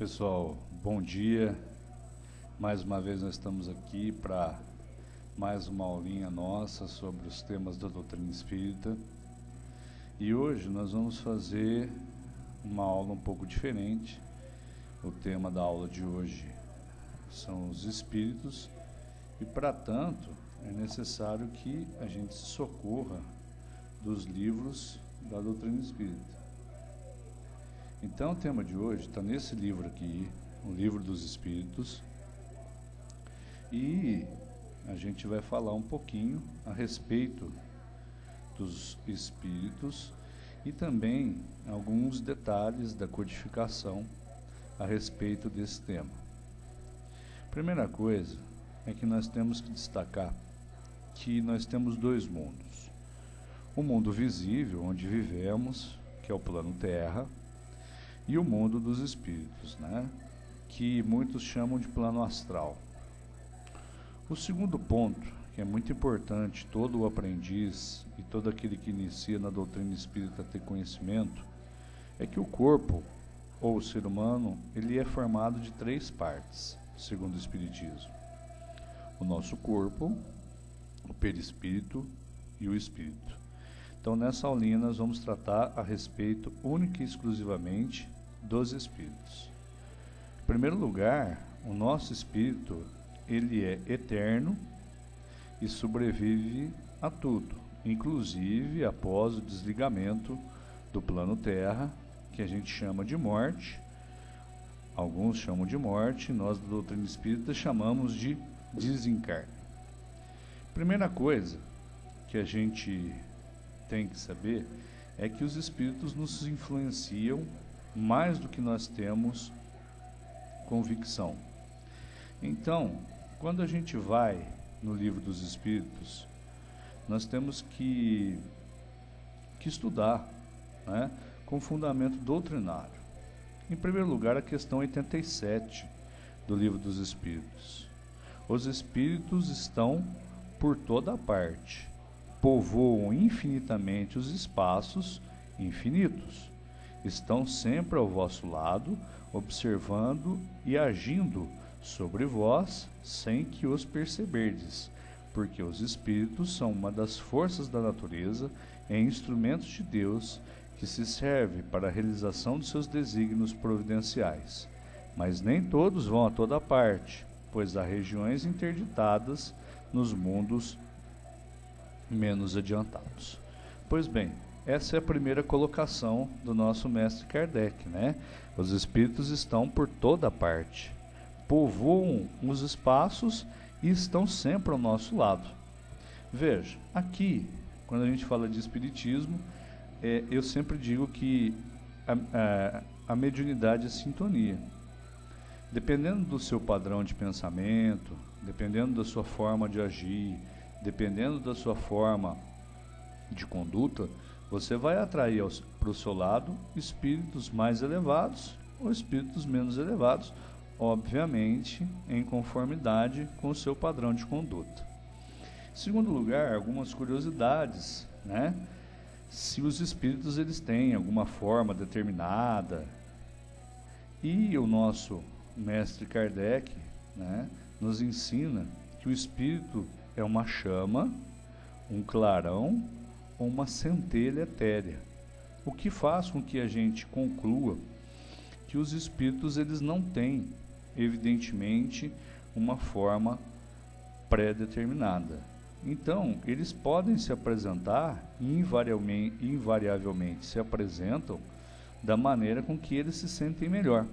Pessoal, bom dia. Mais uma vez nós estamos aqui para mais uma aulinha nossa sobre os temas da doutrina espírita. E hoje nós vamos fazer uma aula um pouco diferente. O tema da aula de hoje são os espíritos e, para tanto, é necessário que a gente se socorra dos livros da doutrina espírita. Então o tema de hoje está nesse livro aqui, o Livro dos Espíritos, e a gente vai falar um pouquinho a respeito dos espíritos e também alguns detalhes da codificação a respeito desse tema. Primeira coisa é que nós temos que destacar que nós temos dois mundos. O mundo visível, onde vivemos, que é o plano Terra, e o mundo dos espíritos, que muitos chamam de plano astral. O segundo ponto, que é muito importante, todo o aprendiz e todo aquele que inicia na doutrina espírita ter conhecimento, é que o corpo, ou o ser humano, ele é formado de três partes, segundo o Espiritismo. O nosso corpo, o perispírito e o espírito. Então, nessa aulinha nós vamos tratar a respeito única e exclusivamente dos espíritos. Em primeiro lugar, o nosso espírito, ele é eterno e sobrevive a tudo, inclusive após o desligamento do plano Terra, que a gente chama de morte. Alguns chamam de morte, nós da doutrina espírita chamamos de desencarne. Primeira coisa que a gente tem que saber é que os espíritos nos influenciam mais do que nós temos convicção. Então, quando a gente vai no Livro dos Espíritos, nós temos que estudar, com fundamento doutrinário. Em primeiro lugar, a questão 87 do Livro dos Espíritos. Os espíritos estão por toda parte, povoam infinitamente os espaços infinitos. Estão sempre ao vosso lado, observando e agindo sobre vós, sem que os perceberdes, porque os espíritos são uma das forças da natureza e instrumentos de Deus que se serve para a realização de seus desígnios providenciais. Mas nem todos vão a toda parte, pois há regiões interditadas nos mundos menos adiantados. Pois bem, essa é a primeira colocação do nosso mestre Kardec, Os espíritos estão por toda parte, povoam os espaços e estão sempre ao nosso lado. Veja, aqui, quando a gente fala de espiritismo, eu sempre digo que a mediunidade é sintonia. Dependendo do seu padrão de pensamento, dependendo da sua forma de agir, dependendo da sua forma de conduta, você vai atrair para o seu lado espíritos mais elevados ou espíritos menos elevados, obviamente em conformidade com o seu padrão de conduta. Em segundo lugar, algumas curiosidades, se os espíritos eles têm alguma forma determinada. E o nosso mestre Kardec, nos ensina que o espírito é uma chama, um clarão ou uma centelha etérea, o que faz com que a gente conclua que os espíritos eles não têm, evidentemente, uma forma pré-determinada. Então, eles podem se apresentar, invariavelmente se apresentam da maneira com que eles se sentem melhor.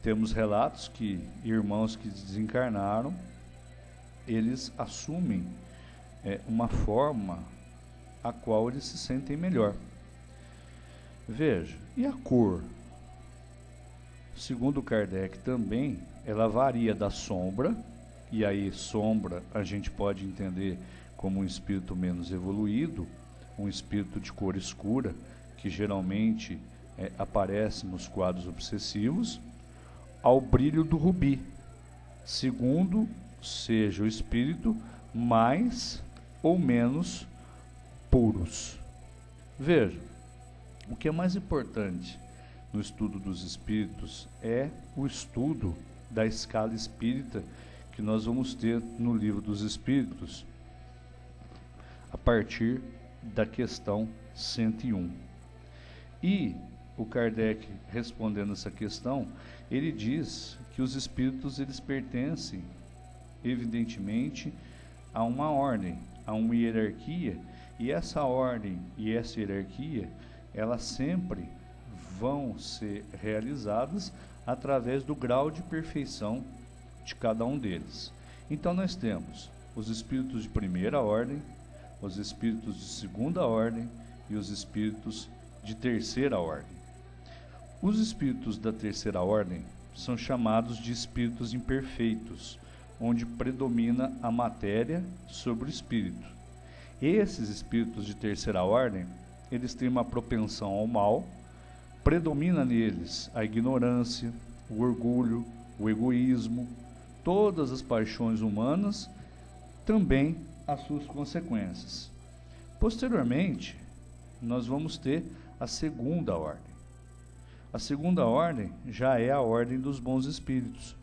Temos relatos que irmãos que desencarnaram, eles assumem uma forma a qual eles se sentem melhor. Veja, e a cor? Segundo Kardec também, ela varia da sombra, e aí sombra a gente pode entender como um espírito menos evoluído, um espírito de cor escura, que geralmente aparece nos quadros obsessivos, ao brilho do rubi, segundo seja o espírito mais ou menos puros. Veja, o que é mais importante no estudo dos espíritos é o estudo da escala espírita que nós vamos ter no Livro dos Espíritos, a partir da questão 101. E o Kardec, respondendo essa questão, ele diz que os espíritos eles pertencem, evidentemente, a uma ordem, a uma hierarquia, e essa ordem e essa hierarquia, elas sempre vão ser realizadas através do grau de perfeição de cada um deles. Então nós temos os espíritos de primeira ordem, os espíritos de segunda ordem e os espíritos de terceira ordem. Os espíritos da terceira ordem são chamados de espíritos imperfeitos, onde predomina a matéria sobre o espírito. Esses espíritos de terceira ordem, eles têm uma propensão ao mal, predomina neles a ignorância, o orgulho, o egoísmo, todas as paixões humanas, também as suas consequências. Posteriormente, nós vamos ter a segunda ordem. A segunda ordem já é a ordem dos bons espíritos.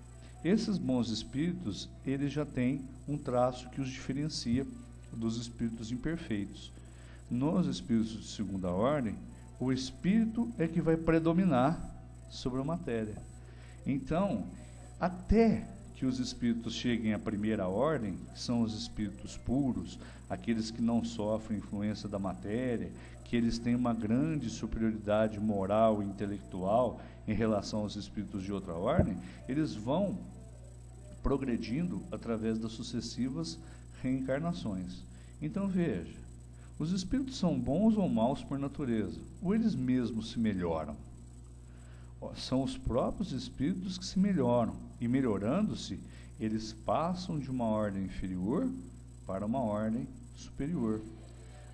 Esses bons espíritos, eles já têm um traço que os diferencia dos espíritos imperfeitos. Nos espíritos de segunda ordem, o espírito é que vai predominar sobre a matéria. Então, até que os espíritos cheguem à primeira ordem, que são os espíritos puros, aqueles que não sofrem influência da matéria, que eles têm uma grande superioridade moral e intelectual em relação aos espíritos de outra ordem, eles vão progredindo através das sucessivas reencarnações. Então veja, os espíritos são bons ou maus por natureza? Ou eles mesmos se melhoram? São os próprios espíritos que se melhoram, e melhorando-se, eles passam de uma ordem inferior para uma ordem superior.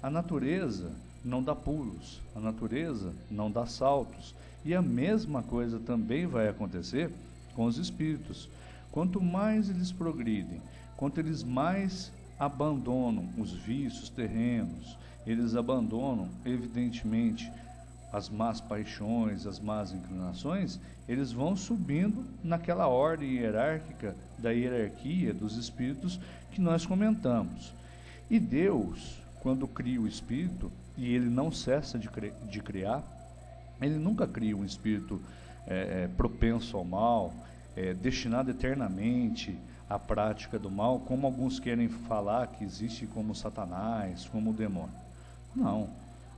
A natureza não dá pulos, a natureza não dá saltos, e a mesma coisa também vai acontecer com os espíritos. Quanto mais eles progridem, quanto eles mais abandonam os vícios terrenos, eles abandonam, evidentemente, as más paixões, as más inclinações, eles vão subindo naquela ordem hierárquica da hierarquia dos espíritos que nós comentamos. E Deus, quando cria o espírito, e ele não cessa de criar, ele nunca cria um espírito propenso ao mal, destinado eternamente à prática do mal, como alguns querem falar que existe como Satanás, como o demônio. Não.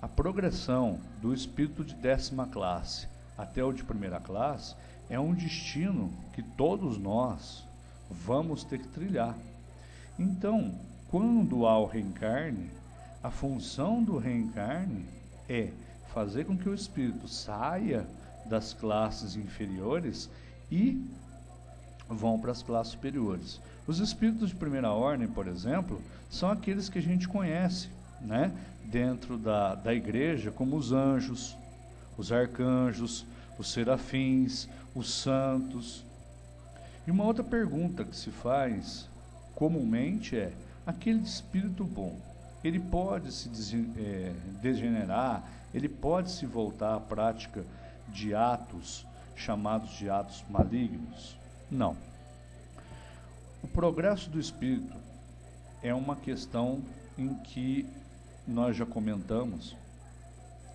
A progressão do espírito de 10ª classe até o de primeira classe é um destino que todos nós vamos ter que trilhar. Então, quando há o reencarne, a função do reencarne é fazer com que o espírito saia das classes inferiores e vão para as classes superiores. Os espíritos de primeira ordem, por exemplo, são aqueles que a gente conhece, né, dentro da igreja, como os anjos, os arcanjos, os serafins, os santos. E uma outra pergunta que se faz comumente é: aquele espírito bom, ele pode se degenerar, ele pode se voltar à prática de atos chamados de atos malignos? Não. O progresso do espírito é uma questão em que nós já comentamos,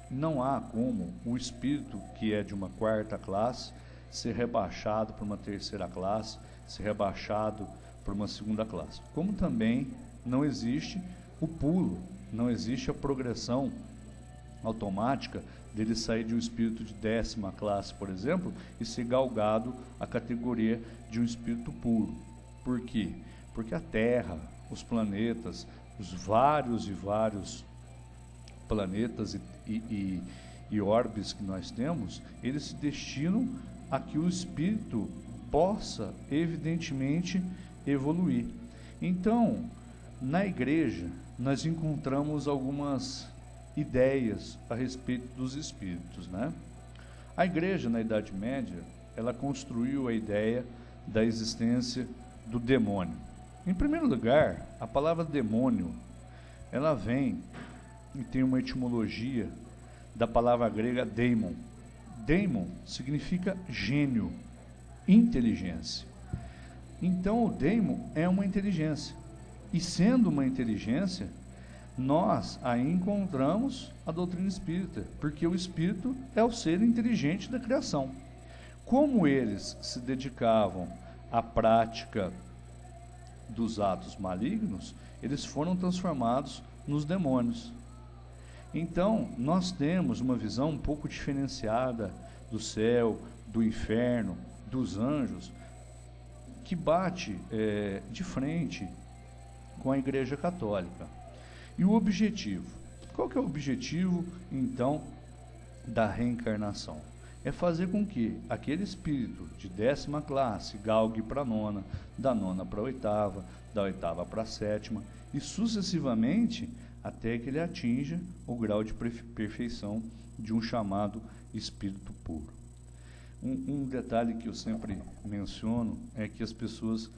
não há como o espírito que é de uma 4ª classe ser rebaixado para uma 3ª classe, ser rebaixado para uma 2ª classe. Como também não existe o pulo, não existe a progressão automática dele sair de um espírito de 10ª classe, por exemplo, e ser galgado à categoria de um espírito puro. Por quê? Porque a Terra, os planetas, os vários e vários planetas e orbes que nós temos, eles se destinam a que o espírito possa, evidentemente, evoluir. Então, na igreja, nós encontramos algumas ideias a respeito dos espíritos, né? A igreja, na Idade Média, ela construiu a ideia da existência do demônio. Em primeiro lugar, a palavra demônio, ela vem e tem uma etimologia da palavra grega daimon. Daimon significa gênio, inteligência. Então o Daimon é uma inteligência. E sendo uma inteligência, nós aí encontramos a doutrina espírita, porque o espírito é o ser inteligente da criação. Como eles se dedicavam à prática dos atos malignos, eles foram transformados nos demônios. Então, nós temos uma visão um pouco diferenciada do céu, do inferno, dos anjos, que bate de frente com a Igreja Católica. E o objetivo? Qual que é o objetivo, então, da reencarnação? É fazer com que aquele espírito de 10ª classe galgue para a 9ª, da 9ª para a 8ª, da 8ª para a 7ª, e sucessivamente até que ele atinja o grau de perfeição de um chamado espírito puro. Um detalhe que eu sempre menciono é que as pessoas,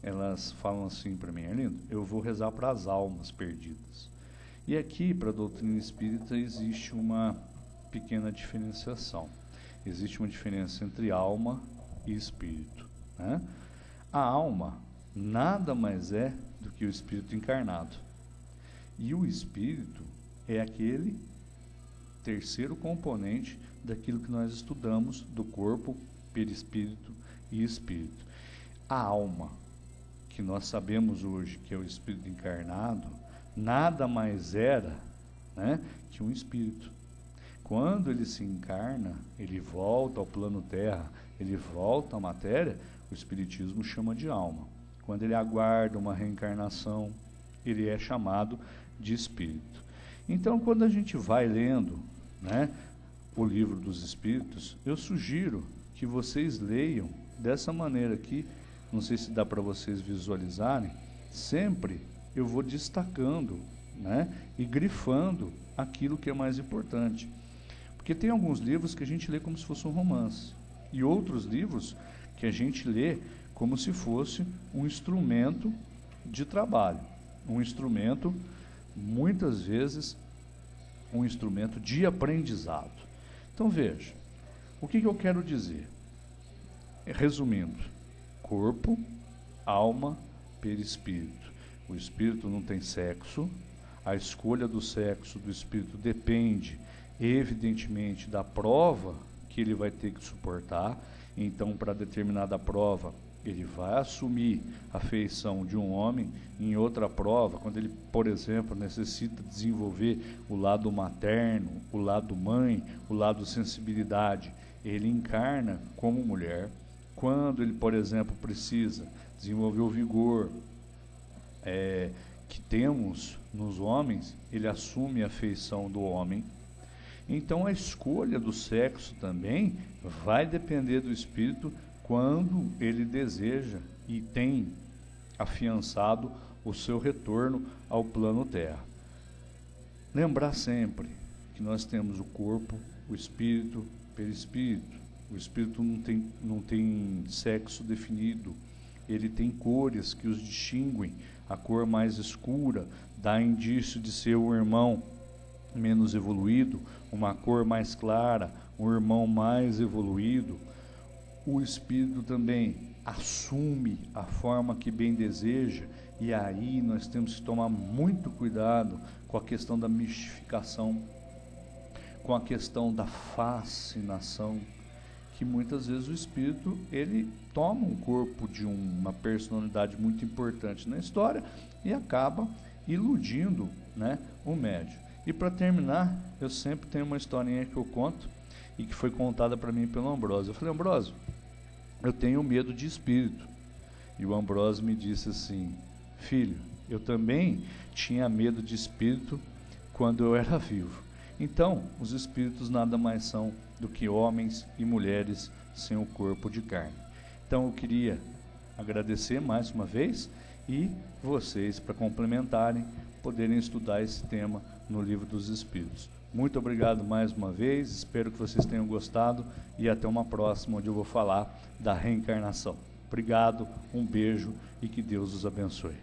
elas falam assim para mim: Arlindo, eu vou rezar para as almas perdidas. E aqui, para a doutrina espírita, existe uma pequena diferenciação. Existe uma diferença entre alma e espírito, né? A alma nada mais é do que o espírito encarnado. E o espírito é aquele terceiro componente daquilo que nós estudamos do corpo, perispírito e espírito. A alma, que nós sabemos hoje que é o espírito encarnado, nada mais era, né, que um espírito. Quando ele se encarna, ele volta ao plano terra, ele volta à matéria, o espiritismo chama de alma. Quando ele aguarda uma reencarnação, ele é chamado de espírito. Então, quando a gente vai lendo, né, o livro dos espíritos, eu sugiro que vocês leiam dessa maneira aqui. Não sei se dá para vocês visualizarem. Sempre eu vou destacando, né, e grifando aquilo que é mais importante. Porque tem alguns livros que a gente lê como se fosse um romance, e outros livros que a gente lê como se fosse um instrumento de trabalho, um instrumento, muitas vezes, um instrumento de aprendizado. Então veja, o que eu quero dizer? Resumindo, corpo, alma, perispírito. O espírito não tem sexo, a escolha do sexo do espírito depende, evidentemente, da prova que ele vai ter que suportar. Então, para determinada prova, ele vai assumir a feição de um homem. Em outra prova, quando ele, por exemplo, necessita desenvolver o lado materno, o lado mãe, o lado sensibilidade, ele encarna como mulher. Quando ele, por exemplo, precisa desenvolver o vigor que temos nos homens, ele assume a feição do homem. Então a escolha do sexo também vai depender do espírito quando ele deseja e tem afiançado o seu retorno ao plano terra. Lembrar sempre que nós temos o corpo, o espírito, o perispírito. O espírito não tem sexo definido, ele tem cores que os distinguem. A cor mais escura dá indício de ser o irmão menos evoluído, uma cor mais clara, um irmão mais evoluído. O espírito também assume a forma que bem deseja, e aí nós temos que tomar muito cuidado com a questão da mistificação, com a questão da fascinação, que muitas vezes o espírito, ele toma um corpo de uma personalidade muito importante na história e acaba iludindo, né, o médium. E para terminar, eu sempre tenho uma historinha que eu conto e que foi contada para mim pelo Ambrósio. Eu falei: Ambrósio, eu tenho medo de espírito. E o Ambrósio me disse assim: filho, eu também tinha medo de espírito quando eu era vivo. Então, os espíritos nada mais são do que homens e mulheres sem o corpo de carne. Então, eu queria agradecer mais uma vez e vocês, para complementarem, poderem estudar esse tema no Livro dos Espíritos. Muito obrigado mais uma vez, espero que vocês tenham gostado e até uma próxima, onde eu vou falar da reencarnação. Obrigado, um beijo e que Deus os abençoe.